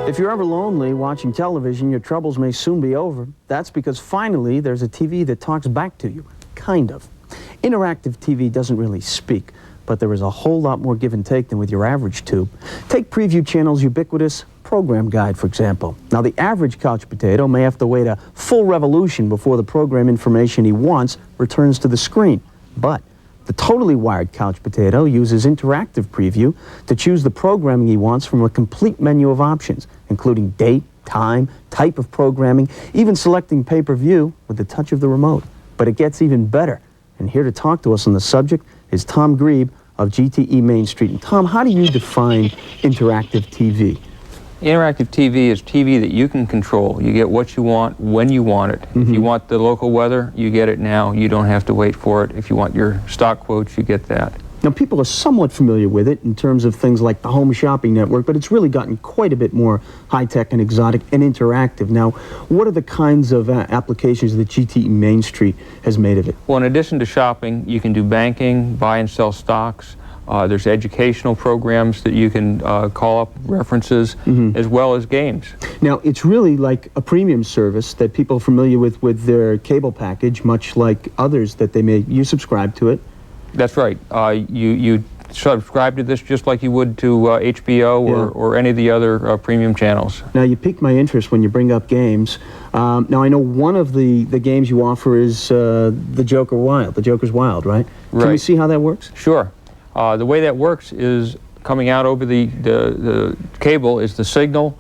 If you're ever lonely watching television, your troubles may soon be over. That's because finally there's a TV that talks back to you. Kind of. Interactive TV doesn't really speak, but there is a whole lot more give and take than with your average tube. Take Preview Channel's ubiquitous program guide, for example. Now, the average couch potato may have to wait a full revolution before the program information he wants returns to the screen. But the totally wired couch potato uses interactive preview to choose the programming he wants from a complete menu of options, including date, time, type of programming, even selecting pay-per-view with the touch of the remote. But it gets even better. And here to talk to us on the subject is Tom Grebe of GTE Main Street. And Tom, how do you define interactive TV? Interactive TV is TV that you can control. You get what you want when you want it. If you want the local weather, you get it now. You don't have to wait for it. If you want your stock quotes, you get that. Now, people are somewhat familiar with it in terms of things like the Home Shopping Network, but it's really gotten quite a bit more high-tech and exotic and interactive. Now, what are the kinds of applications that GTE Main Street has made of it? Well, in addition to shopping, you can do banking, buy and sell stocks. There's educational programs that you can call up references, as well as games. Now, it's really like a premium service that people are familiar with their cable package, much like others that they may. You subscribe to it. That's right. You subscribe to this just like you would to HBO or any of the other premium channels. Now, you piqued my interest when you bring up games. Now, I know one of the games you offer is the Joker Wild, the Joker's Wild, right? Right. Can we see how that works? Sure. The way that works is coming out over the cable is the signal.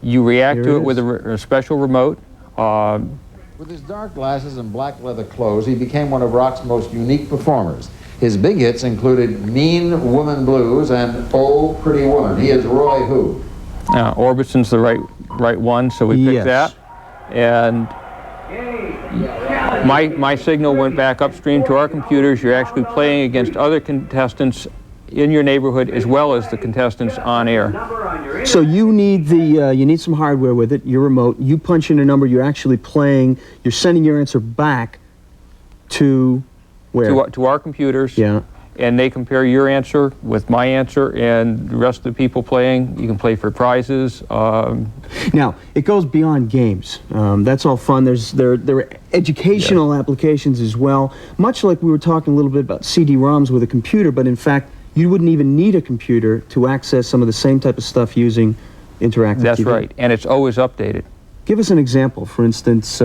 You react to it with a special remote. With his dark glasses and black leather clothes, he became one of rock's most unique performers. His big hits included Mean Woman Blues and Oh Pretty Woman. He is Roy who? Orbison's the right one, so we picked that. And my signal went back upstream to our computers. You're actually playing against other contestants in your neighborhood as well as the contestants on air. So you need you need some hardware with it, your remote. You punch in a number, you're actually playing, you're sending your answer back to where? To our computers. Yeah. And they compare your answer with my answer and the rest of the people playing. You can play for prizes. Now, it goes beyond games. That's all fun. There are educational applications as well, much like we were talking a little bit about CD-ROMs with a computer, but in fact, you wouldn't even need a computer to access some of the same type of stuff using interactive That's TV. right, and it's always updated. Give us an example. For instance,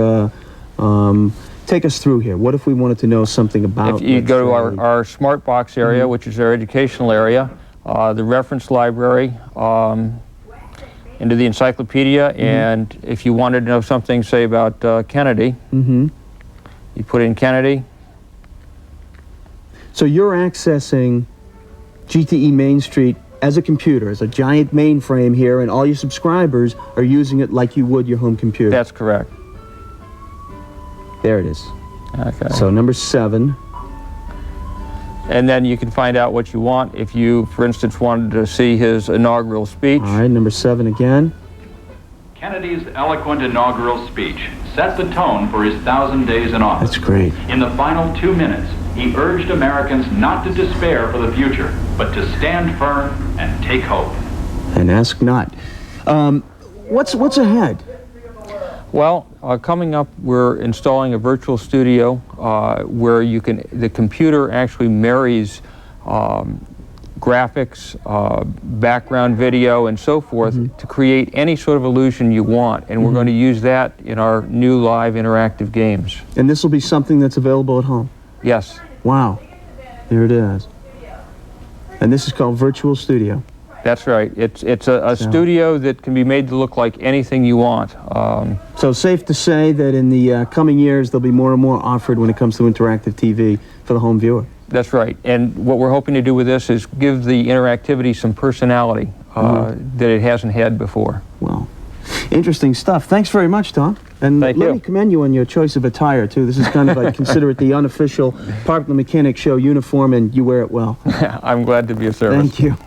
take us through here. What if we wanted to know something about... If you go to our Smart Box area, which is our educational area, the reference library, into the encyclopedia, and if you wanted to know something, say, about Kennedy, you put in Kennedy. So you're accessing GTE Main Street as a computer, as a giant mainframe here, and all your subscribers are using it like you would your home computer. That's correct. There it is. Okay. So number 7. And then you can find out what you want if you, for instance, wanted to see his inaugural speech. All right, number 7 again. Kennedy's eloquent inaugural speech set the tone for his 1,000 days in office. That's great. In the final 2 minutes, he urged Americans not to despair for the future, but to stand firm and take hope. And ask not. What's ahead? Well, coming up, we're installing a virtual studio where the computer actually marries graphics, background video, and so forth to create any sort of illusion you want. And we're going to use that in our new live interactive games. And this will be something that's available at home? Yes. Wow. There it is. And this is called Virtual Studio. That's right. It's a studio that can be made to look like anything you want. So safe to say that in the coming years, there'll be more and more offered when it comes to interactive TV for the home viewer. That's right. And what we're hoping to do with this is give the interactivity some personality that it hasn't had before. Well, interesting stuff. Thanks very much, Tom. And let me commend you on your choice of attire, too. This is kind of, I consider it the unofficial Parkland Mechanic Show uniform, and you wear it well. I'm glad to be of service. Thank you.